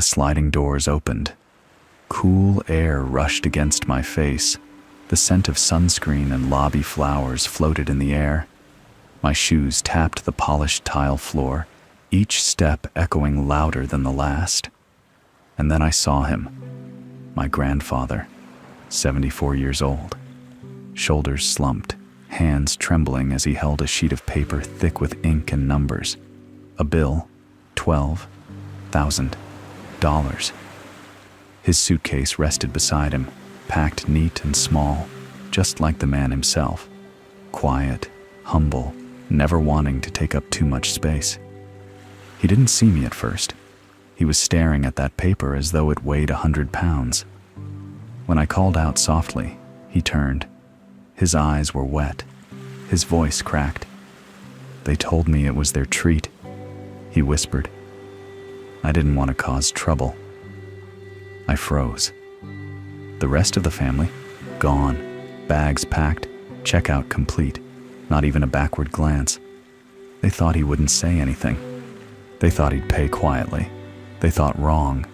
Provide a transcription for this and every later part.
The sliding doors opened. Cool air rushed against my face. The scent of sunscreen and lobby flowers floated in the air. My shoes tapped the polished tile floor, each step echoing louder than the last. And then I saw him, my grandfather, 74 years old. Shoulders slumped, hands trembling as he held a sheet of paper thick with ink and numbers. A bill, $12,000. His suitcase rested beside him, packed neat and small, just like the man himself. Quiet, humble, never wanting to take up too much space. He didn't see me at first. He was staring at that paper as though it weighed 100 pounds. When I called out softly, he turned. His eyes were wet. His voice cracked. They told me it was their treat, he whispered. I didn't want to cause trouble. I froze. The rest of the family, gone, bags packed, checkout complete, not even a backward glance. They thought he wouldn't say anything. They thought he'd pay quietly. They thought wrong,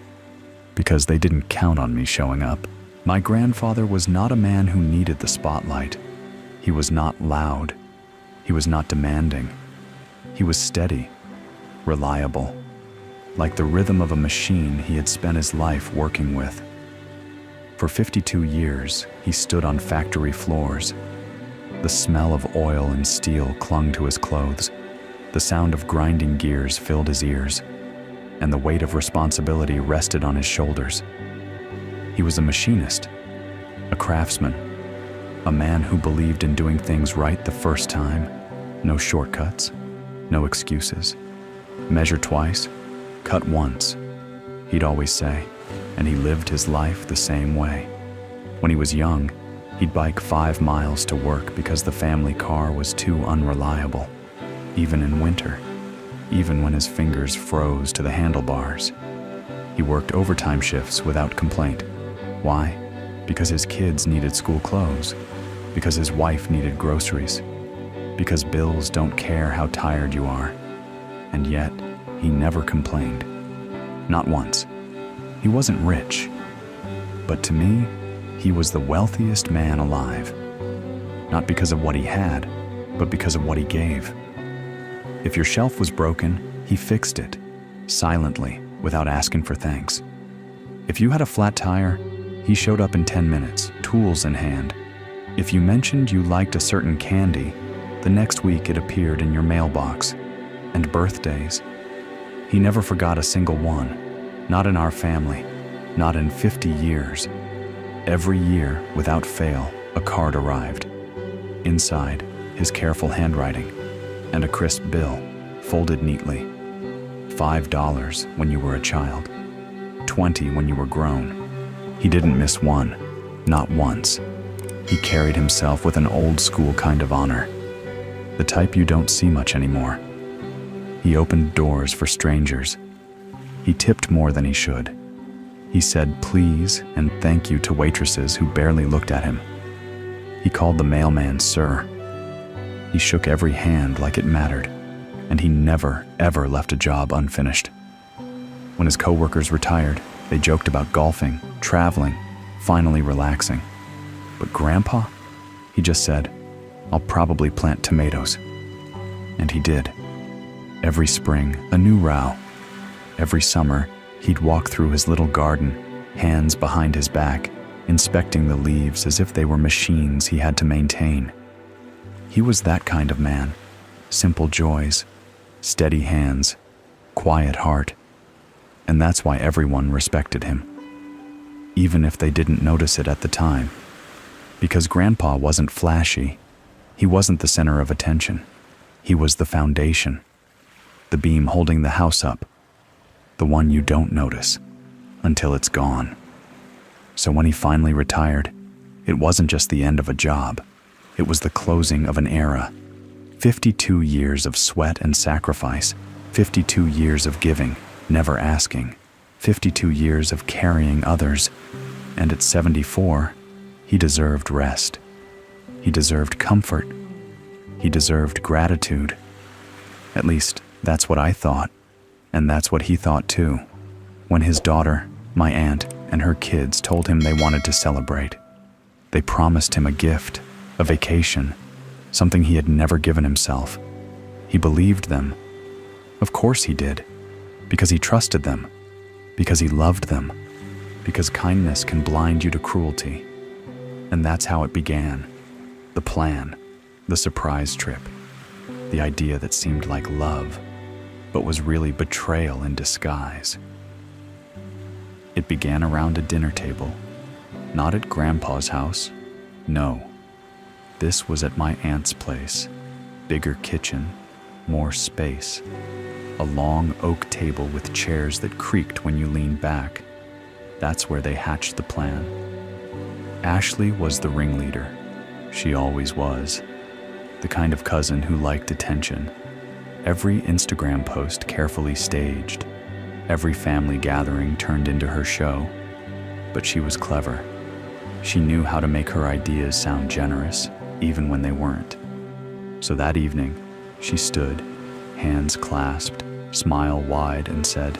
because they didn't count on me showing up. My grandfather was not a man who needed the spotlight. He was not loud. He was not demanding. He was steady, reliable, like the rhythm of a machine he had spent his life working with. For 52 years, he stood on factory floors. The smell of oil and steel clung to his clothes. The sound of grinding gears filled his ears, and the weight of responsibility rested on his shoulders. He was a machinist, a craftsman, a man who believed in doing things right the first time. No shortcuts, no excuses. Measure twice, cut once, he'd always say, and he lived his life the same way. When he was young, he'd bike 5 miles to work because the family car was too unreliable, even in winter, even when his fingers froze to the handlebars. He worked overtime shifts without complaint. Why? Because his kids needed school clothes, because his wife needed groceries, because bills don't care how tired you are. And yet, he never complained. Not once. He wasn't rich, but to me, he was the wealthiest man alive. Not because of what he had, but because of what he gave. If your shelf was broken, he fixed it, silently, without asking for thanks. If you had a flat tire, he showed up in 10 minutes, tools in hand. If you mentioned you liked a certain candy, the next week it appeared in your mailbox. And birthdays. He never forgot a single one, not in our family, not in 50 years. Every year, without fail, a card arrived. Inside, his careful handwriting, and a crisp bill, folded neatly. $5 when you were a child, $20 when you were grown. He didn't miss one, not once. He carried himself with an old-school kind of honor, the type you don't see much anymore. He opened doors for strangers. He tipped more than he should. He said please and thank you to waitresses who barely looked at him. He called the mailman sir. He shook every hand like it mattered, and he never, ever left a job unfinished. When his coworkers retired, they joked about golfing, traveling, finally relaxing. But Grandpa, he just said, I'll probably plant tomatoes. And he did. Every spring, a new row. Every summer, he'd walk through his little garden, hands behind his back, inspecting the leaves as if they were machines he had to maintain. He was that kind of man. Simple joys, steady hands, quiet heart. And that's why everyone respected him, even if they didn't notice it at the time. Because Grandpa wasn't flashy. He wasn't the center of attention. He was the foundation. The beam holding the house up, the one you don't notice until it's gone. So when he finally retired, it wasn't just the end of a job, it was the closing of an era. 52 years of sweat and sacrifice, 52 years of giving, never asking, 52 years of carrying others, and at 74, he deserved rest. He deserved comfort. He deserved gratitude. At least, that's what I thought, and that's what he thought too. When his daughter, my aunt, and her kids told him they wanted to celebrate, they promised him a gift, a vacation, something he had never given himself. He believed them. Of course he did, because he trusted them, because he loved them, because kindness can blind you to cruelty. And that's how it began. The plan, the surprise trip, the idea that seemed like love, but was really betrayal in disguise. It began around a dinner table, not at Grandpa's house. No, this was at my aunt's place. Bigger kitchen, more space. A long oak table with chairs that creaked when you leaned back. That's where they hatched the plan. Ashley was the ringleader. She always was. The kind of cousin who liked attention. Every Instagram post carefully staged. Every family gathering turned into her show. But she was clever. She knew how to make her ideas sound generous, even when they weren't. So that evening, she stood, hands clasped, smile wide, and said,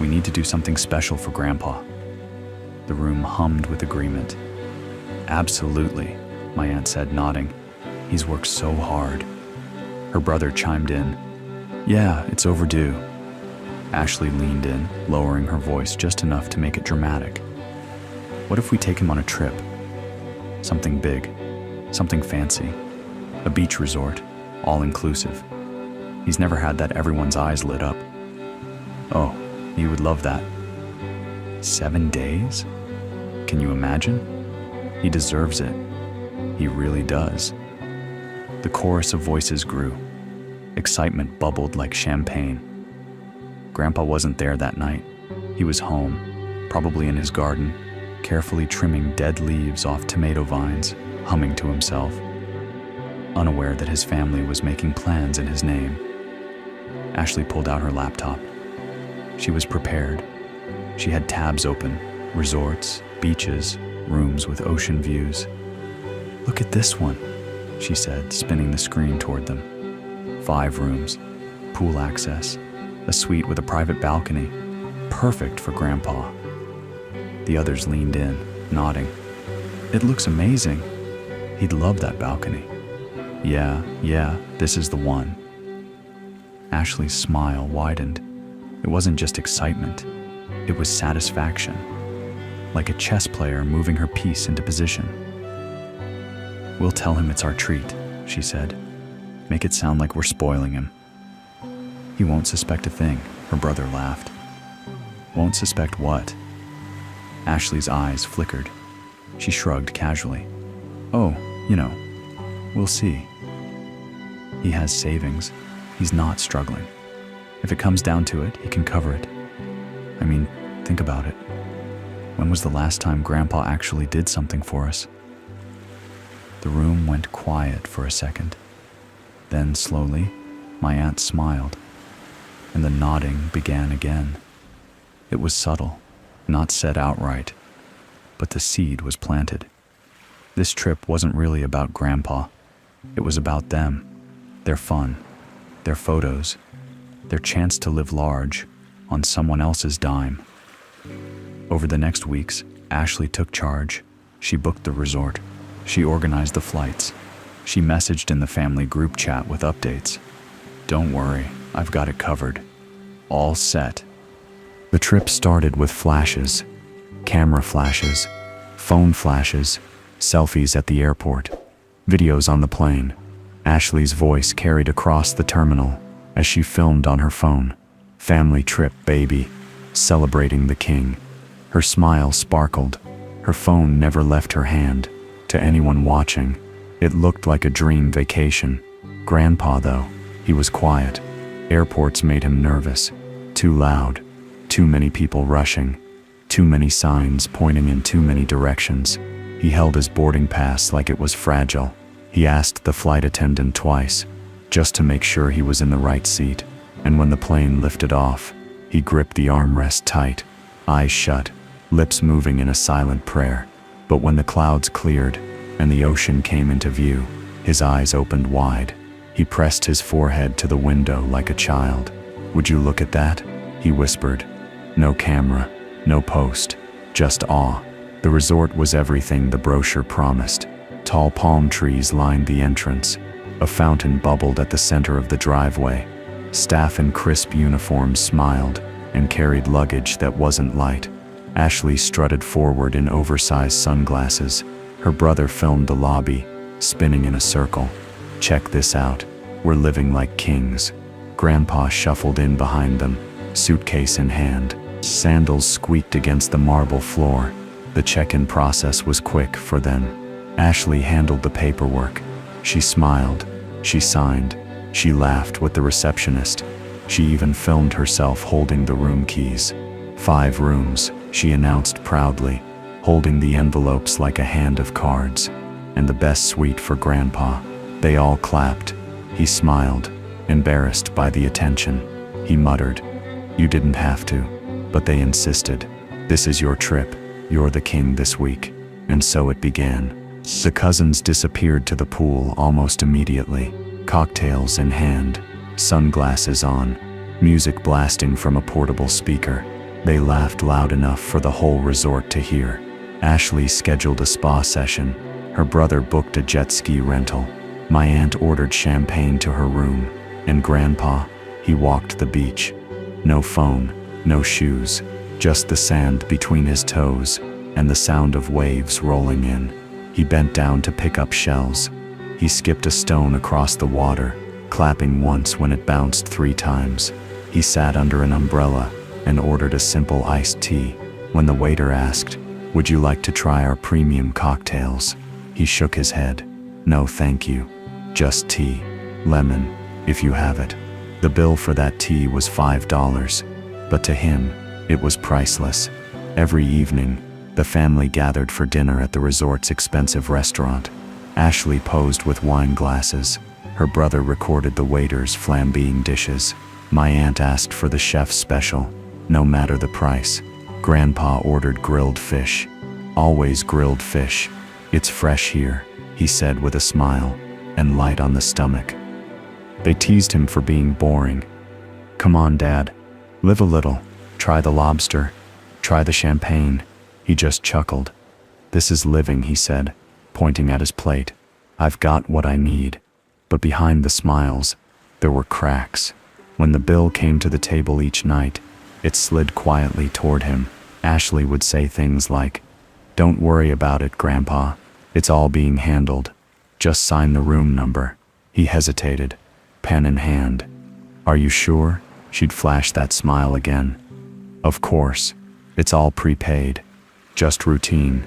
"We need to do something special for Grandpa." The room hummed with agreement. "Absolutely," my aunt said, nodding. "He's worked so hard." Her brother chimed in, "Yeah, it's overdue." Ashley leaned in, lowering her voice just enough to make it dramatic. "What if we take him on a trip? Something big, something fancy. A beach resort, all-inclusive. He's never had that everyone's eyes lit up." "Oh, he would love that." 7 days? Can you imagine? He deserves it. He really does. The chorus of voices grew. Excitement bubbled like champagne. Grandpa wasn't there that night. He was home, probably in his garden, carefully trimming dead leaves off tomato vines, humming to himself, unaware that his family was making plans in his name. Ashley pulled out her laptop. She was prepared. She had tabs open, resorts, beaches, rooms with ocean views. "Look at this one," she said, spinning the screen toward them. 5 rooms, pool access, a suite with a private balcony, perfect for Grandpa. The others leaned in, nodding. "It looks amazing. He'd love that balcony." Yeah, this is the one." Ashley's smile widened. It wasn't just excitement. It was satisfaction, like a chess player moving her piece into position. "We'll tell him it's our treat," she said. "Make it sound like we're spoiling him." "He won't suspect a thing," her brother laughed. "Won't suspect what?" Ashley's eyes flickered. She shrugged casually. "Oh, we'll see. He has savings. He's not struggling. If it comes down to it, he can cover it. I mean, think about it. When was the last time Grandpa actually did something for us?" The room went quiet for a second. Then, slowly, my aunt smiled, and the nodding began again. It was subtle, not said outright, but the seed was planted. This trip wasn't really about Grandpa. It was about them, their fun, their photos, their chance to live large on someone else's dime. Over the next weeks, Ashley took charge. She booked the resort. She organized the flights. She messaged in the family group chat with updates. "Don't worry, I've got it covered. All set." The trip started with flashes, camera flashes, phone flashes, selfies at the airport, videos on the plane. Ashley's voice carried across the terminal as she filmed on her phone. "Family trip, baby," celebrating the king. Her smile sparkled. Her phone never left her hand. To anyone watching, it looked like a dream vacation. Grandpa, though, he was quiet. Airports made him nervous. Too loud. Too many people rushing. Too many signs pointing in too many directions. He held his boarding pass like it was fragile. He asked the flight attendant twice, just to make sure he was in the right seat. And when the plane lifted off, he gripped the armrest tight, eyes shut, lips moving in a silent prayer. But when the clouds cleared and the ocean came into view, his eyes opened wide. He pressed his forehead to the window like a child. "Would you look at that?" he whispered. No camera, no post, just awe. The resort was everything the brochure promised. Tall palm trees lined the entrance. A fountain bubbled at the center of the driveway. Staff in crisp uniforms smiled and carried luggage that wasn't light. Ashley strutted forward in oversized sunglasses. Her brother filmed the lobby, spinning in a circle. "Check this out. We're living like kings." Grandpa shuffled in behind them, suitcase in hand. Sandals squeaked against the marble floor. The check-in process was quick for them. Ashley handled the paperwork. She smiled. She signed. She laughed with the receptionist. She even filmed herself holding the room keys. 5 rooms, she announced proudly, holding the envelopes like a hand of cards. And the best suite for Grandpa. They all clapped. He smiled, embarrassed by the attention. He muttered, "You didn't have to." But they insisted. "This is your trip. You're the king this week." And so it began. The cousins disappeared to the pool almost immediately, cocktails in hand, sunglasses on, music blasting from a portable speaker. They laughed loud enough for the whole resort to hear. Ashley scheduled a spa session. Her brother booked a jet ski rental. My aunt ordered champagne to her room. And Grandpa, he walked the beach. No phone, no shoes, just the sand between his toes and the sound of waves rolling in. He bent down to pick up shells. He skipped a stone across the water, clapping once when it bounced 3 times. He sat under an umbrella and ordered a simple iced tea. When the waiter asked, "Would you like to try our premium cocktails?" he shook his head. "No, thank you. Just tea. Lemon, if you have it." The bill for that tea was $5, but to him, it was priceless. Every evening, the family gathered for dinner at the resort's expensive restaurant. Ashley posed with wine glasses. Her brother recorded the waiters flambeing dishes. My aunt asked for the chef's special, no matter the price. Grandpa ordered grilled fish. Always grilled fish. "It's fresh here," he said with a smile, and light on the stomach. They teased him for being boring. "Come on, Dad. Live a little. Try the lobster. Try the champagne." He just chuckled. "This is living," he said, pointing at his plate. "I've got what I need." But behind the smiles, there were cracks. When the bill came to the table each night, it slid quietly toward him. Ashley would say things like, "Don't worry about it, Grandpa. It's all being handled. Just sign the room number." He hesitated, pen in hand. "Are you sure?" She'd flash that smile again. "Of course. It's all prepaid. Just routine."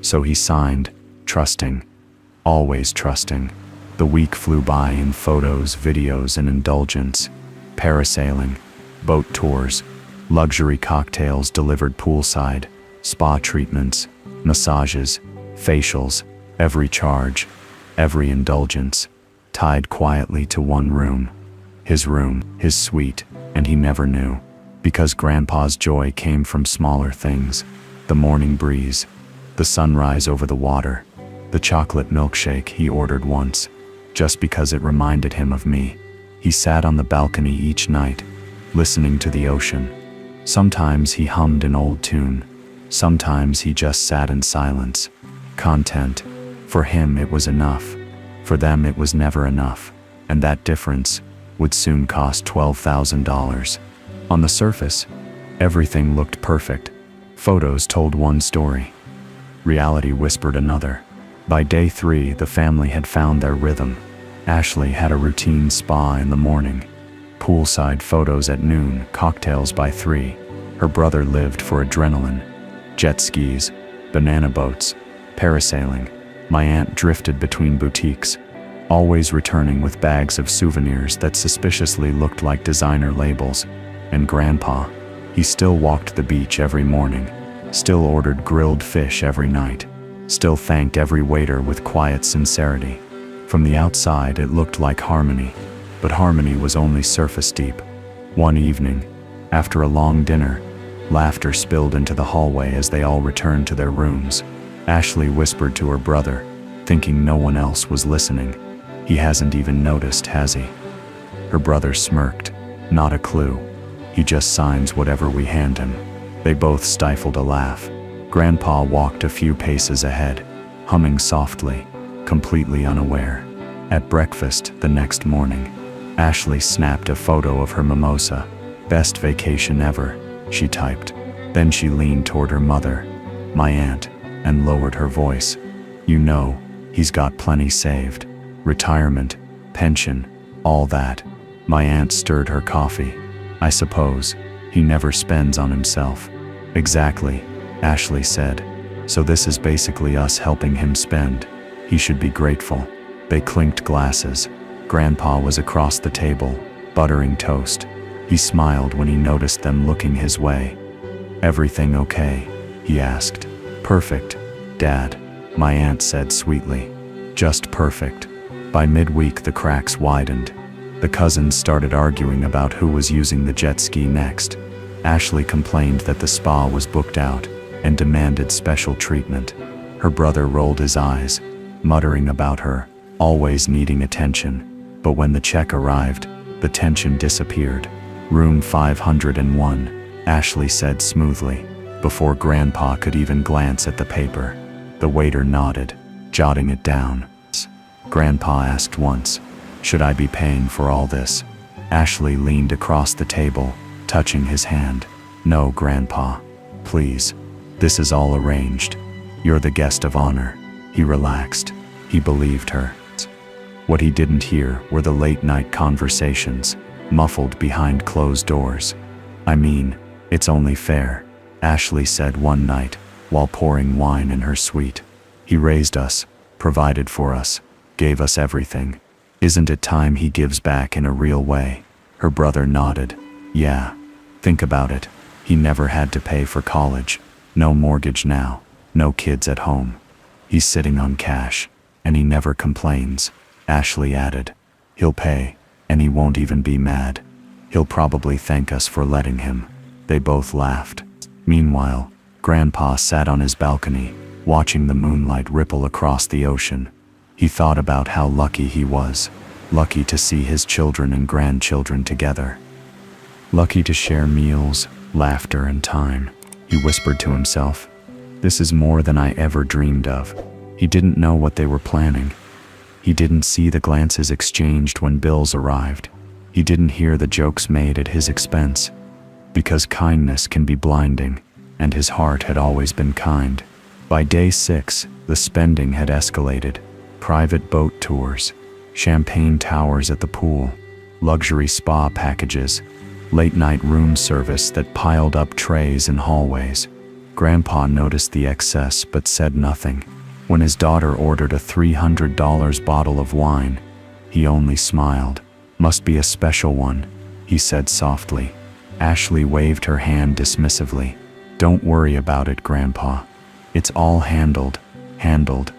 So he signed, trusting. Always trusting. The week flew by in photos, videos, and indulgence. Parasailing, boat tours, luxury cocktails delivered poolside, spa treatments, massages, facials, every charge, every indulgence, tied quietly to one room. His suite, and he never knew. Because Grandpa's joy came from smaller things. The morning breeze, the sunrise over the water, the chocolate milkshake he ordered once, just because it reminded him of me. He sat on the balcony each night, listening to the ocean. Sometimes he hummed an old tune. Sometimes he just sat in silence. Content. For him it was enough. For them it was never enough. And that difference would soon cost $12,000. On the surface, everything looked perfect. Photos told one story. Reality whispered another. By day 3, the family had found their rhythm. Ashley had a routine spa in the morning. Poolside photos at noon, cocktails by 3. Her brother lived for adrenaline. Jet skis, banana boats, parasailing. My aunt drifted between boutiques, always returning with bags of souvenirs that suspiciously looked like designer labels. And Grandpa, he still walked the beach every morning, still ordered grilled fish every night, still thanked every waiter with quiet sincerity. From the outside it looked like harmony, but harmony was only surface deep. One evening, after a long dinner, laughter spilled into the hallway as they all returned to their rooms. Ashley whispered to her brother, thinking no one else was listening. "He hasn't even noticed, has he?" Her brother smirked. "Not a clue. He just signs whatever we hand him." They both stifled a laugh. Grandpa walked a few paces ahead, humming softly, completely unaware. At breakfast the next morning, Ashley snapped a photo of her mimosa. "Best vacation ever," she typed. Then she leaned toward her mother, my aunt, and lowered her voice. "You know, he's got plenty saved. Retirement, pension, all that." My aunt stirred her coffee. "I suppose he never spends on himself." "Exactly," Ashley said. "So this is basically us helping him spend. He should be grateful." They clinked glasses. Grandpa was across the table, buttering toast. He smiled when he noticed them looking his way. "Everything okay?" he asked. "Perfect, Dad," my aunt said sweetly. "Just perfect." By midweek the cracks widened. The cousins started arguing about who was using the jet ski next. Ashley complained that the spa was booked out and demanded special treatment. Her brother rolled his eyes, muttering about her always needing attention. But when the check arrived, the tension disappeared. "Room 501, Ashley said smoothly, before Grandpa could even glance at the paper. The waiter nodded, jotting it down. Grandpa asked once, "Should I be paying for all this?" Ashley leaned across the table, touching his hand. "No, Grandpa. Please. This is all arranged. You're the guest of honor." He relaxed. He believed her. What he didn't hear were the late-night conversations, muffled behind closed doors. "I mean, it's only fair," Ashley said one night, while pouring wine in her suite. "He raised us, provided for us, gave us everything. Isn't it time he gives back in a real way?" Her brother nodded. "Yeah. Think about it. He never had to pay for college. No mortgage now. No kids at home. He's sitting on cash, and he never complains." Ashley added, "He'll pay, and he won't even be mad. He'll probably thank us for letting him." They both laughed. Meanwhile, Grandpa sat on his balcony, watching the moonlight ripple across the ocean. He thought about how lucky he was, lucky to see his children and grandchildren together. Lucky to share meals, laughter, and time. He whispered to himself, "This is more than I ever dreamed of." He didn't know what they were planning. He didn't see the glances exchanged when bills arrived. He didn't hear the jokes made at his expense. Because kindness can be blinding, and his heart had always been kind. By day 6, the spending had escalated. Private boat tours, champagne towers at the pool, luxury spa packages, late-night room service that piled up trays in hallways. Grandpa noticed the excess but said nothing. When his daughter ordered a $300 bottle of wine, he only smiled. "Must be a special one," he said softly. Ashley waved her hand dismissively. "Don't worry about it, Grandpa. It's all handled." Handled.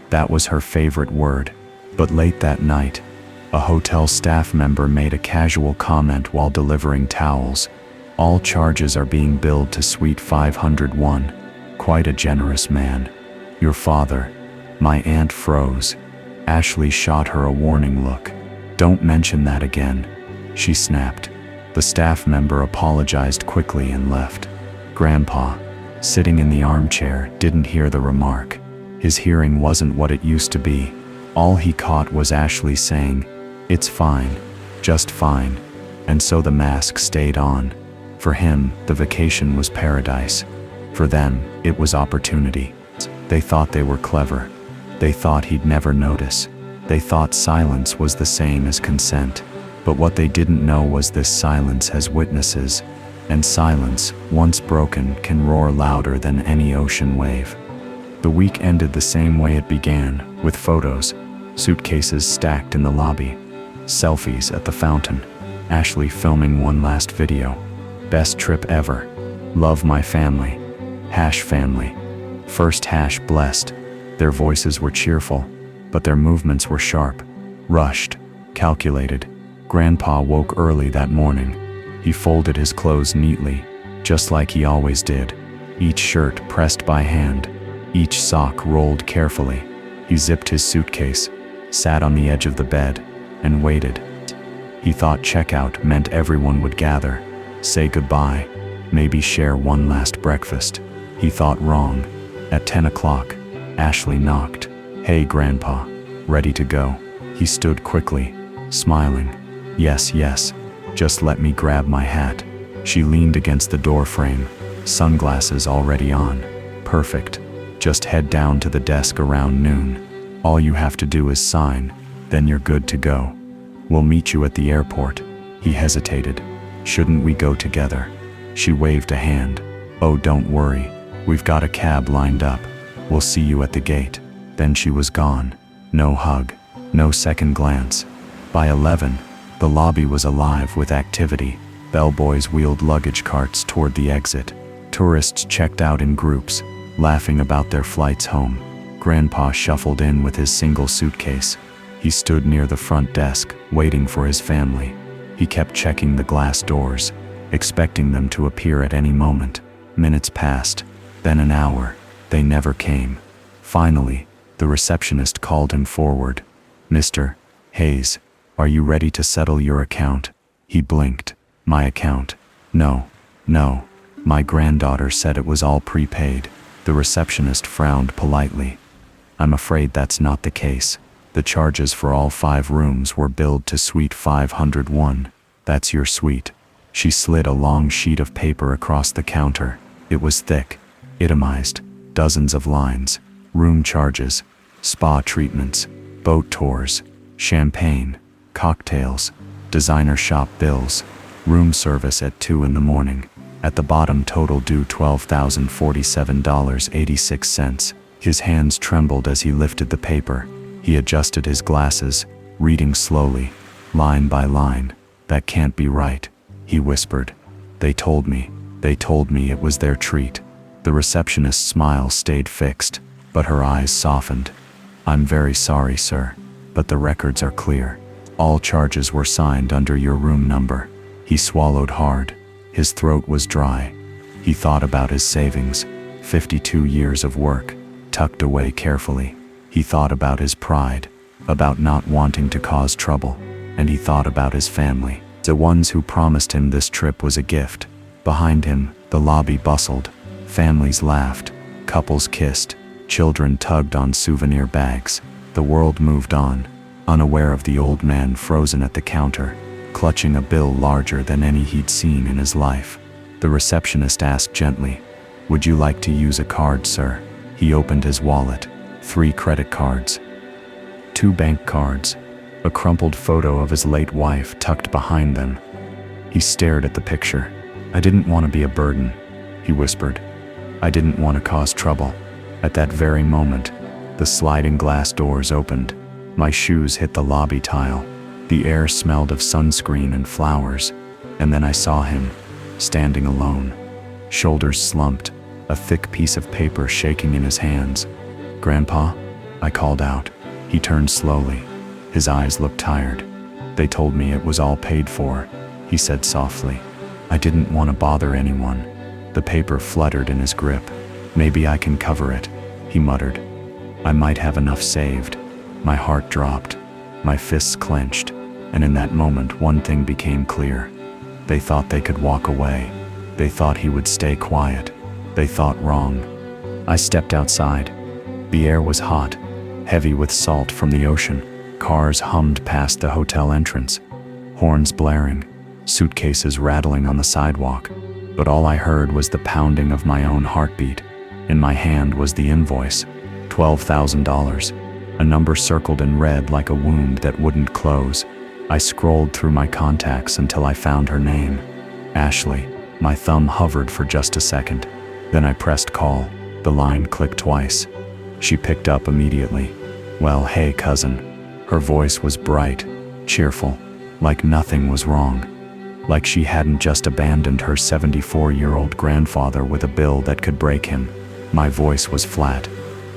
That was her favorite word. But late that night, a hotel staff member made a casual comment while delivering towels. "All charges are being billed to Suite 501. Quite a generous man. Your father." My aunt froze. Ashley shot her a warning look. "Don't mention that again," she snapped. The staff member apologized quickly and left. Grandpa, sitting in the armchair, didn't hear the remark. His hearing wasn't what it used to be. All he caught was Ashley saying, "It's fine, just fine." And so the mask stayed on. For him, the vacation was paradise. For them, it was opportunity. They thought they were clever. They thought he'd never notice. They thought silence was the same as consent. But what they didn't know was this silence has witnesses, and silence, once broken, can roar louder than any ocean wave. The week ended the same way it began, with photos, suitcases stacked in the lobby, selfies at the fountain, Ashley filming one last video. "Best trip ever. Love my family. #family. First #blessed. Their voices were cheerful, but their movements were sharp, rushed, calculated. Grandpa woke early that morning. He folded his clothes neatly, just like he always did. Each shirt pressed by hand, each sock rolled carefully. He zipped his suitcase, sat on the edge of the bed, and waited. He thought checkout meant everyone would gather, say goodbye, Maybe share one last breakfast. He thought wrong. At 10 o'clock, Ashley knocked. "Hey, Grandpa. Ready to go?" He stood quickly, smiling. Yes, just let me grab my hat." She leaned against the door frame, sunglasses already on. "Perfect. Just head down to the desk around noon. All you have to do is sign, then you're good to go. We'll meet you at the airport." He hesitated. "Shouldn't we go together?" She waved a hand. "Oh, don't worry. We've got a cab lined up. We'll see you at the gate." Then she was gone. No hug, no second glance. By 11, the lobby was alive with activity. Bellboys wheeled luggage carts toward the exit. Tourists checked out in groups, laughing about their flights home. Grandpa shuffled in with his single suitcase. He stood near the front desk, waiting for his family. He kept checking the glass doors, expecting them to appear at any moment. Minutes passed, then an hour. They never came. Finally, the receptionist called him forward. "Mr. Hayes, are you ready to settle your account?" He blinked. "My account? No. My granddaughter said it was all prepaid." The receptionist frowned politely. "I'm afraid that's not the case. The charges for all 5 rooms were billed to Suite 501. That's your suite." She slid a long sheet of paper across the counter. It was thick, itemized, dozens of lines. Room charges, spa treatments, boat tours, champagne, cocktails, designer shop bills, room service at 2 in the morning. At the bottom, total due $12,047.86. His hands trembled as he lifted the paper. He adjusted his glasses, reading slowly, line by line. "That can't be right," he whispered. They told me it was their treat." The receptionist's smile stayed fixed, but her eyes softened. "I'm very sorry, sir, but the records are clear. All charges were signed under your room number." He swallowed hard. His throat was dry. He thought about his savings, 52 years of work, tucked away carefully. He thought about his pride, about not wanting to cause trouble, and he thought about his family, the ones who promised him this trip was a gift. Behind him, the lobby bustled. Families laughed, couples kissed, children tugged on souvenir bags. The world moved on, unaware of the old man frozen at the counter, clutching a bill larger than any he'd seen in his life. The receptionist asked gently, "Would you like to use a card, sir?" He opened his wallet. 3 credit cards, 2 bank cards, a crumpled photo of his late wife tucked behind them. He stared at the picture. "I didn't want to be a burden," he whispered. "I didn't want to cause trouble." At that very moment, the sliding glass doors opened. My shoes hit the lobby tile. The air smelled of sunscreen and flowers. And then I saw him, standing alone, shoulders slumped, a thick piece of paper shaking in his hands. "Grandpa?" I called out. He turned slowly. His eyes looked tired. "They told me it was all paid for," he said softly. "I didn't want to bother anyone." The paper fluttered in his grip. "Maybe I can cover it," he muttered. "I might have enough saved." My heart dropped. My fists clenched. And in that moment, one thing became clear. They thought they could walk away. They thought he would stay quiet. They thought wrong. I stepped outside. The air was hot, heavy with salt from the ocean. Cars hummed past the hotel entrance, horns blaring, suitcases rattling on the sidewalk. But all I heard was the pounding of my own heartbeat. In my hand was the invoice, $12,000, a number circled in red like a wound that wouldn't close. I scrolled through my contacts until I found her name, Ashley. My thumb hovered for just a second. Then I pressed call. The line clicked twice. She picked up immediately. "Well, hey, cousin." Her voice was bright, cheerful, like nothing was wrong. Like she hadn't just abandoned her 74-year-old grandfather with a bill that could break him. My voice was flat.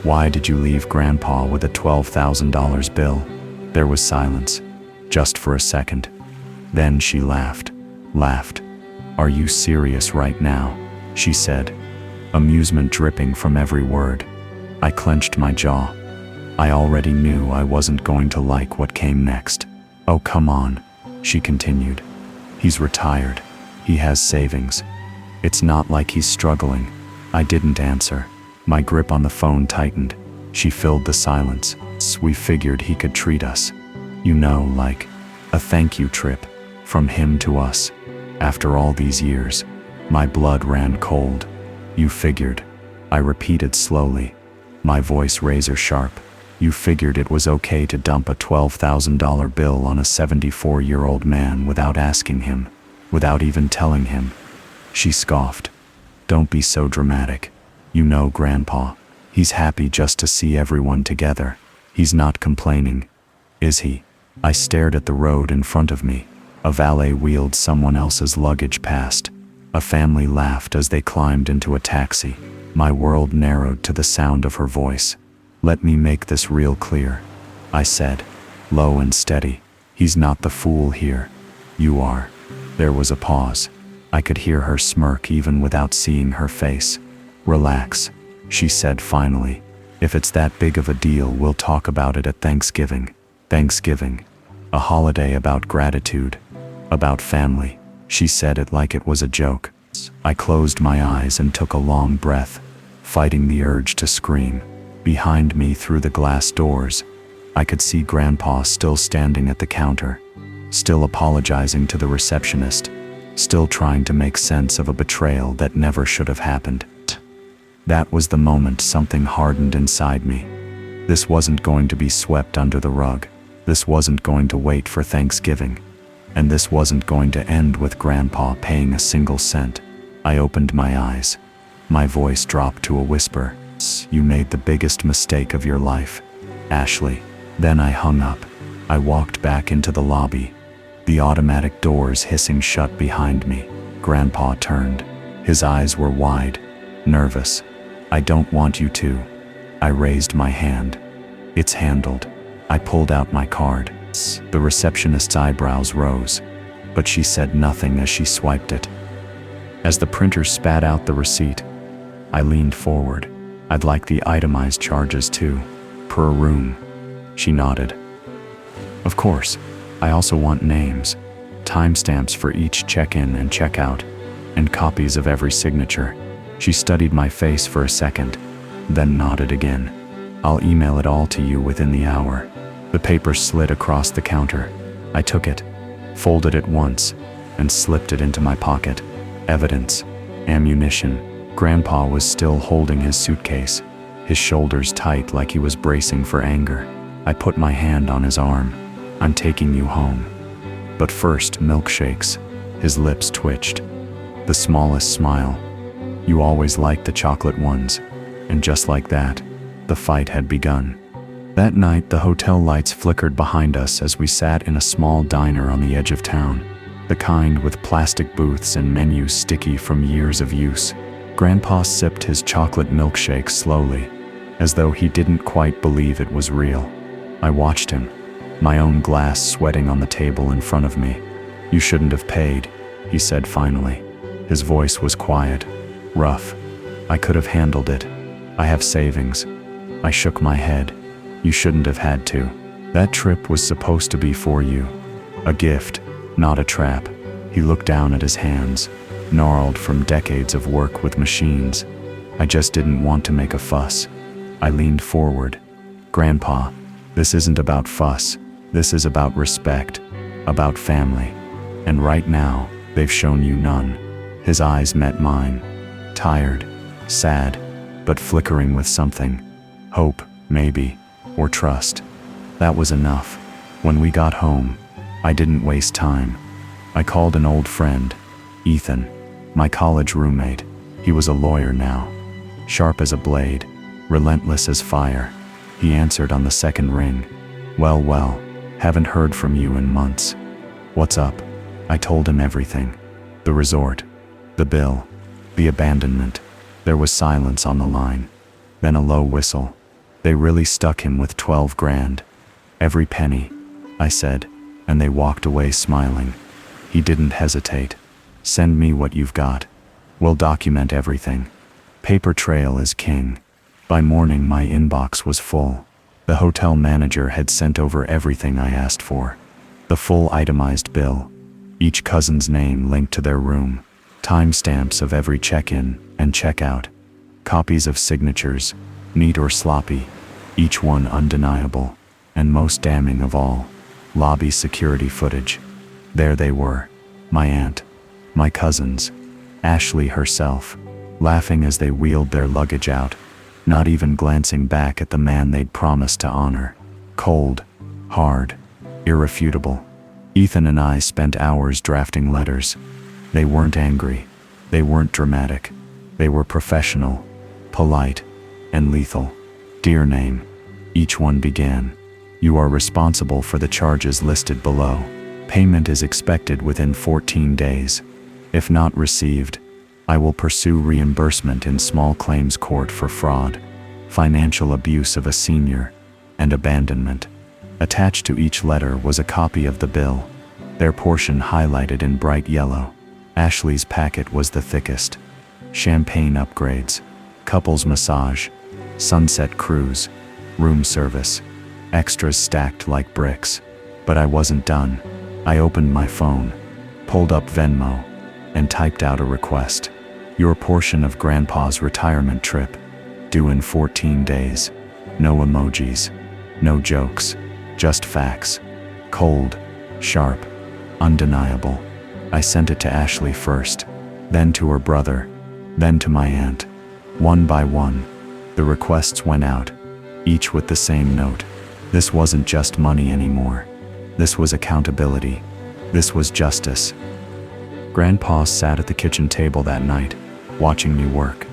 "Why did you leave Grandpa with a $12,000 bill?" There was silence, just for a second. Then she laughed. "Are you serious right now?" she said, amusement dripping from every word. I clenched my jaw. I already knew I wasn't going to like what came next. "Oh, come on," she continued. "He's retired. He has savings. It's not like he's struggling. I didn't answer. My grip on the phone tightened. She filled the silence. We figured he could treat us. You know, like a thank you trip from him to us. After all these years, my blood ran cold. You figured. I repeated slowly, my voice razor sharp. You figured it was okay to dump a $12,000 bill on a 74-year-old man without asking him, without even telling him. She scoffed. Don't be so dramatic. You know, Grandpa, he's happy just to see everyone together. He's not complaining, is he? I stared at the road in front of me. A valet wheeled someone else's luggage past. A family laughed as they climbed into a taxi. My world narrowed to the sound of her voice. Let me make this real clear, I said, low and steady. He's not the fool here. You are. There was a pause. I could hear her smirk even without seeing her face. Relax, she said finally. If it's that big of a deal, we'll talk about it at Thanksgiving. Thanksgiving. A holiday about gratitude. About family. She said it like it was a joke. I closed my eyes and took a long breath, fighting the urge to scream. Behind me through the glass doors, I could see Grandpa still standing at the counter, still apologizing to the receptionist, still trying to make sense of a betrayal that never should have happened. That was the moment something hardened inside me. This wasn't going to be swept under the rug. This wasn't going to wait for Thanksgiving. And this wasn't going to end with Grandpa paying a single cent. I opened my eyes. My voice dropped to a whisper. You made the biggest mistake of your life, Ashley. Then I hung up. I walked back into the lobby, the automatic doors hissing shut behind me. Grandpa turned. His eyes were wide, nervous. I don't want you to. I raised my hand. It's handled. I pulled out my card. The receptionist's eyebrows rose, but she said nothing as she swiped it. As the printer spat out the receipt, I leaned forward. I'd like the itemized charges too, per room. She nodded. Of course, I also want names, timestamps for each check-in and check-out, and copies of every signature. She studied my face for a second, then nodded again. I'll email it all to you within the hour. The paper slid across the counter. I took it, folded it once, and slipped it into my pocket. Evidence, ammunition. Grandpa was still holding his suitcase, his shoulders tight like he was bracing for anger. I put my hand on his arm. I'm taking you home. But first, milkshakes. His lips twitched. The smallest smile. You always liked the chocolate ones. And just like that, the fight had begun. That night, the hotel lights flickered behind us as we sat in a small diner on the edge of town, the kind with plastic booths and menus sticky from years of use. Grandpa sipped his chocolate milkshake slowly, as though he didn't quite believe it was real. I watched him, my own glass sweating on the table in front of me. You shouldn't have paid, he said finally. His voice was quiet, rough. I could have handled it. I have savings. I shook my head. You shouldn't have had to. That trip was supposed to be for you. A gift, not a trap. He looked down at his hands, gnarled from decades of work with machines. I just didn't want to make a fuss. I leaned forward. Grandpa, this isn't about fuss. This is about respect, about family. And right now, they've shown you none. His eyes met mine. Tired, sad, but flickering with something. Hope, maybe, or trust. That was enough. When we got home, I didn't waste time. I called an old friend, Ethan, my college roommate. He was a lawyer now, sharp as a blade, relentless as fire. He answered on the second ring. Well, haven't heard from you in months. What's up? I told him everything. The resort, the bill, the abandonment. There was silence on the line, then a low whistle. They really stuck him with 12 grand. Every penny, I said, and they walked away smiling. He didn't hesitate. Send me what you've got. We'll document everything. Paper trail is king. By morning, my inbox was full. The hotel manager had sent over everything I asked for. The full itemized bill, each cousin's name linked to their room, timestamps of every check-in and check-out, copies of signatures, neat or sloppy, each one undeniable, and most damning of all, lobby security footage. There they were, my aunt, my cousins, Ashley herself, laughing as they wheeled their luggage out, not even glancing back at the man they'd promised to honor. Cold, hard, irrefutable. Ethan and I spent hours drafting letters. They weren't angry. They weren't dramatic. They were professional, polite, and lethal. Dear name. Each one began. You are responsible for the charges listed below. Payment is expected within 14 days. If not received, I will pursue reimbursement in small claims court for fraud, financial abuse of a senior, and abandonment. Attached to each letter was a copy of the bill, their portion highlighted in bright yellow. Ashley's packet was the thickest. Champagne upgrades, couples massage, sunset cruise, room service, extras stacked like bricks. But I wasn't done. I opened my phone, pulled up Venmo, and typed out a request. Your portion of Grandpa's retirement trip, due in 14 days. No emojis, no jokes, just facts. Cold, sharp, undeniable. I sent it to Ashley first, then to her brother, then to my aunt. One by one, the requests went out, each with the same note. This wasn't just money anymore. This was accountability. This was justice. Grandpa sat at the kitchen table that night, watching me work.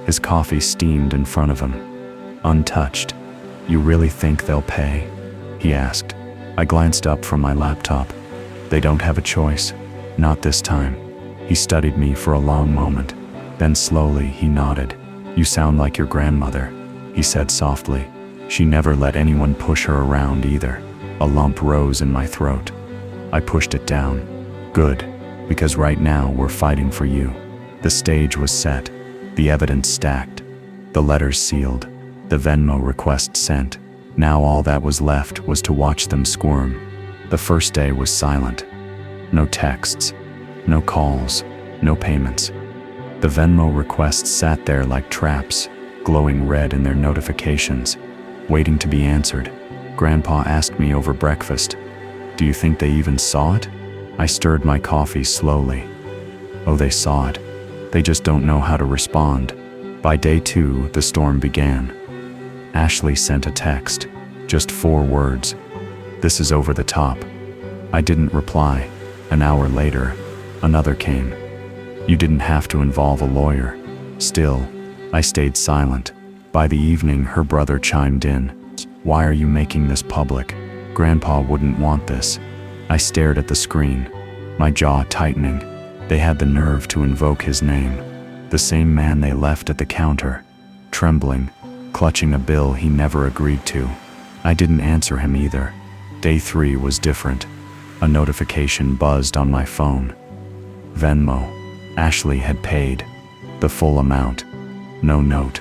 His coffee steamed in front of him. Untouched. You really think they'll pay? He asked. I glanced up from my laptop. They don't have a choice. Not this time. He studied me for a long moment. Then slowly he nodded. You sound like your grandmother, he said softly. She never let anyone push her around either. A lump rose in my throat. I pushed it down. Good, because right now we're fighting for you. The stage was set, the evidence stacked, the letters sealed, the Venmo request sent. Now all that was left was to watch them squirm. The first day was silent. No texts, no calls, no payments. The Venmo requests sat there like traps, glowing red in their notifications, waiting to be answered. Grandpa asked me over breakfast, "Do you think they even saw it?" I stirred my coffee slowly. Oh, they saw it. They just don't know how to respond. By day 2, the storm began. Ashley sent a text, just 4 words. This is over the top. I didn't reply. An hour later, another came. You didn't have to involve a lawyer. Still, I stayed silent. By the evening, her brother chimed in. Why are you making this public? Grandpa wouldn't want this. I stared at the screen, my jaw tightening. They had the nerve to invoke his name. The same man they left at the counter, trembling, clutching a bill he never agreed to. I didn't answer him either. Day 3 was different. A notification buzzed on my phone. Venmo. Ashley had paid. The full amount. No note.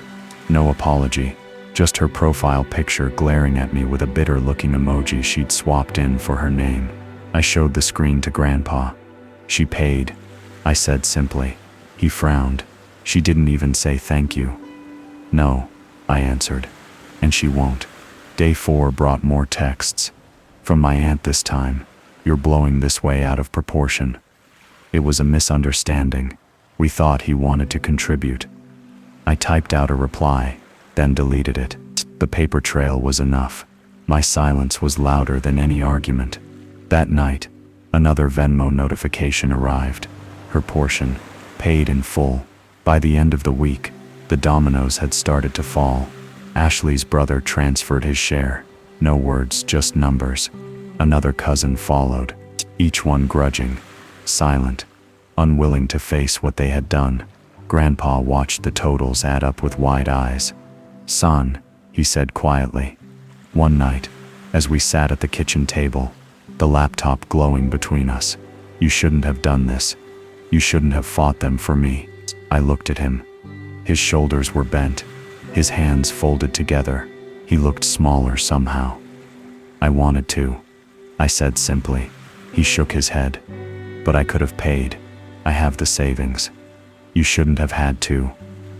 No apology. Just her profile picture glaring at me with a bitter-looking emoji she'd swapped in for her name. I showed the screen to Grandpa. She paid, I said simply. He frowned. She didn't even say thank you. No, I answered. And she won't. Day 4 brought more texts. From my aunt this time. You're blowing this way out of proportion. It was a misunderstanding. We thought he wanted to contribute. I typed out a reply, then deleted it. The paper trail was enough. My silence was louder than any argument. That night, another Venmo notification arrived. Her portion, paid in full. By the end of the week, the dominoes had started to fall. Ashley's brother transferred his share. No words, just numbers. Another cousin followed, each one grudging, silent, unwilling to face what they had done. Grandpa watched the totals add up with wide eyes. Son, he said quietly. One night, as we sat at the kitchen table, the laptop glowing between us. You shouldn't have done this. You shouldn't have fought them for me. I looked at him. His shoulders were bent, his hands folded together. He looked smaller somehow. I wanted to, I said simply. He shook his head. But I could have paid. I have the savings. You shouldn't have had to,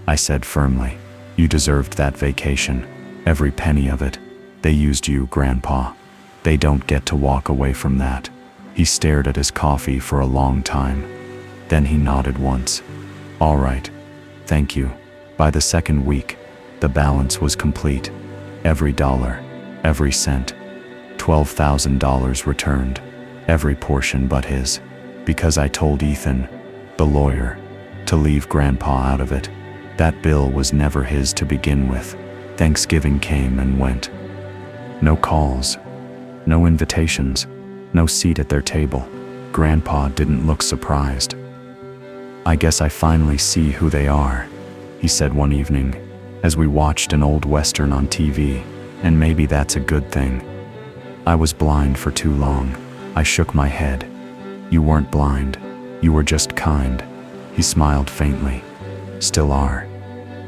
I said firmly. You deserved that vacation, every penny of it. They used you, Grandpa. They don't get to walk away from that. He stared at his coffee for a long time. Then he nodded once. All right. Thank you. By the second week, the balance was complete. Every dollar, every cent. $12,000 returned. Every portion but his. Because I told Ethan, the lawyer, to leave Grandpa out of it. That bill was never his to begin with. Thanksgiving came and went. No calls. No invitations. No seat at their table. Grandpa didn't look surprised. I guess I finally see who they are, he said one evening, as we watched an old Western on TV, and maybe that's a good thing. I was blind for too long. I shook my head. You weren't blind. You were just kind. He smiled faintly. Still are.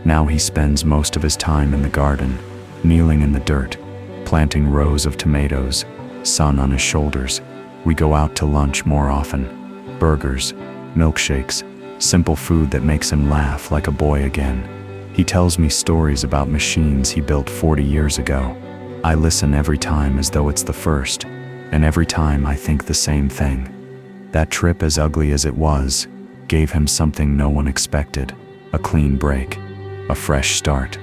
Now he spends most of his time in the garden, kneeling in the dirt, planting rows of tomatoes, sun on his shoulders. We go out to lunch more often. Burgers, milkshakes, simple food that makes him laugh like a boy again. He tells me stories about machines he built 40 years ago. I listen every time as though it's the first, and every time I think the same thing. That trip, as ugly as it was, gave him something no one expected. A clean break, a fresh start,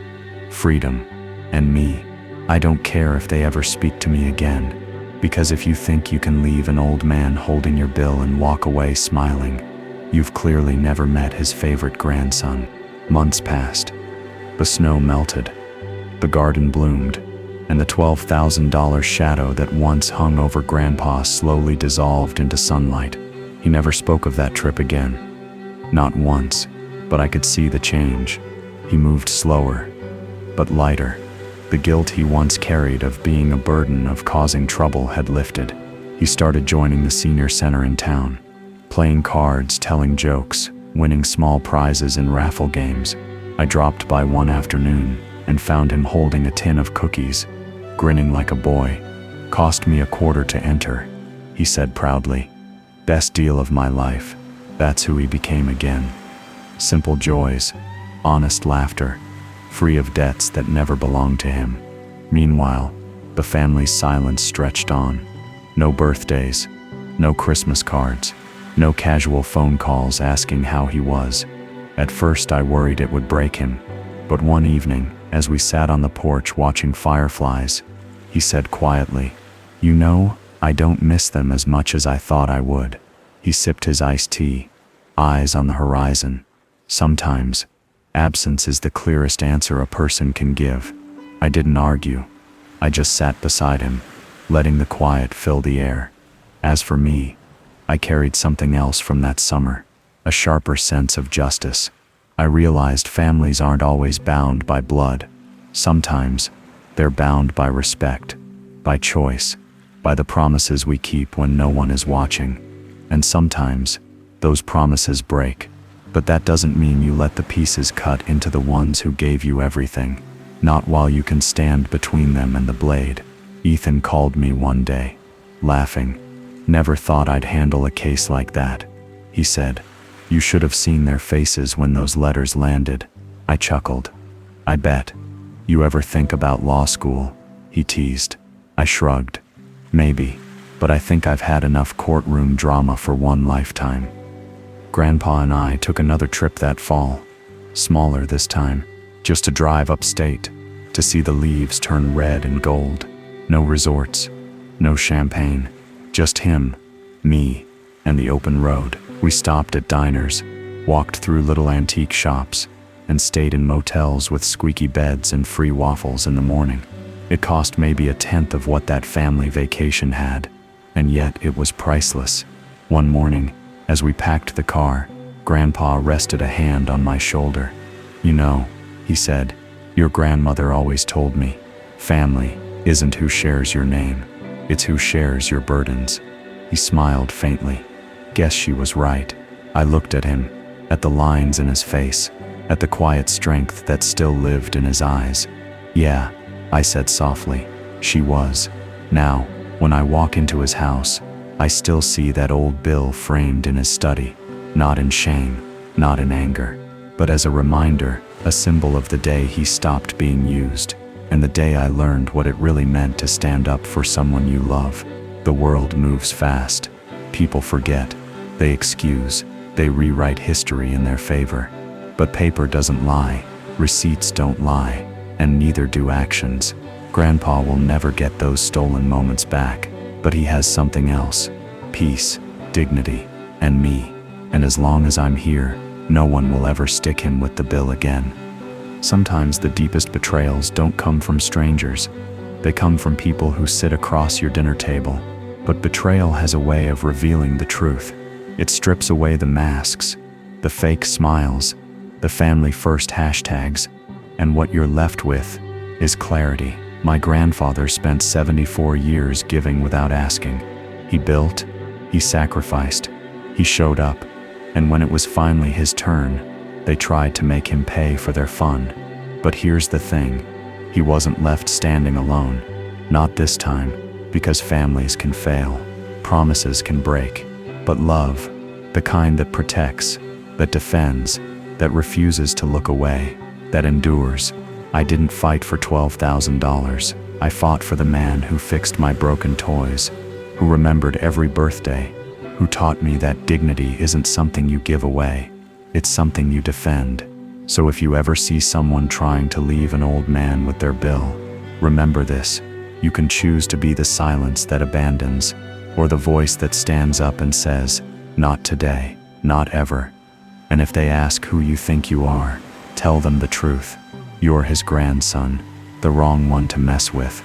freedom, and me. I don't care if they ever speak to me again, because if you think you can leave an old man holding your bill and walk away smiling, you've clearly never met his favorite grandson. Months passed. The snow melted. The garden bloomed, and the $12,000 shadow that once hung over Grandpa slowly dissolved into sunlight. He never spoke of that trip again. Not once, but I could see the change. He moved slower, but lighter. The guilt he once carried of being a burden, of causing trouble, had lifted. He started joining the senior center in town, playing cards, telling jokes, winning small prizes in raffle games. I dropped by one afternoon and found him holding a tin of cookies, grinning like a boy. Cost me $0.25 to enter, he said proudly. Best deal of my life. That's who he became again. Simple joys, honest laughter, free of debts that never belonged to him. Meanwhile, the family's silence stretched on. No birthdays, no Christmas cards, no casual phone calls asking how he was. At first I worried it would break him, but one evening, as we sat on the porch watching fireflies, he said quietly, "You know, I don't miss them as much as I thought I would." He sipped his iced tea, eyes on the horizon. Sometimes, absence is the clearest answer a person can give. I didn't argue. I just sat beside him, letting the quiet fill the air. As for me, I carried something else from that summer, a sharper sense of justice. I realized families aren't always bound by blood. Sometimes, they're bound by respect, by choice, by the promises we keep when no one is watching. And sometimes, those promises break. But that doesn't mean you let the pieces cut into the ones who gave you everything. Not while you can stand between them and the blade. Ethan called me one day, laughing. "Never thought I'd handle a case like that," he said. "You should have seen their faces when those letters landed." I chuckled. "I bet. You ever think about law school?" he teased. I shrugged. "Maybe, but I think I've had enough courtroom drama for one lifetime." Grandpa and I took another trip that fall, smaller this time, just to drive upstate, to see the leaves turn red and gold. No resorts, no champagne, just him, me, and the open road. We stopped at diners, walked through little antique shops, and stayed in motels with squeaky beds and free waffles in the morning. It cost maybe 1/10 of what that family vacation had, and yet it was priceless. One morning, as we packed the car, Grandpa rested a hand on my shoulder. "You know," he said, "your grandmother always told me, family isn't who shares your name, it's who shares your burdens." He smiled faintly. Guess she was right. I looked at him, at the lines in his face, at the quiet strength that still lived in his eyes. "Yeah," I said softly, "she was." Now, when I walk into his house, I still see that old bill framed in his study, not in shame, not in anger, but as a reminder, a symbol of the day he stopped being used, and the day I learned what it really meant to stand up for someone you love. The world moves fast. People forget. They excuse. They rewrite history in their favor. But paper doesn't lie. Receipts don't lie. And neither do actions. Grandpa will never get those stolen moments back. But he has something else. Peace, dignity, and me. And as long as I'm here, no one will ever stick him with the bill again. Sometimes the deepest betrayals don't come from strangers. They come from people who sit across your dinner table. But betrayal has a way of revealing the truth. It strips away the masks, the fake smiles, the family first hashtags, and what you're left with is clarity. My grandfather spent 74 years giving without asking. He built, he sacrificed, he showed up, and when it was finally his turn, they tried to make him pay for their fun. But here's the thing, he wasn't left standing alone. Not this time, because families can fail, promises can break, but love, the kind that protects, that defends, that refuses to look away, that endures. I didn't fight for $12,000. I fought for the man who fixed my broken toys, who remembered every birthday, who taught me that dignity isn't something you give away, it's something you defend. So if you ever see someone trying to leave an old man with their bill, remember this: you can choose to be the silence that abandons, or the voice that stands up and says, "Not today, not ever." And if they ask who you think you are, tell them the truth. You're his grandson, the wrong one to mess with.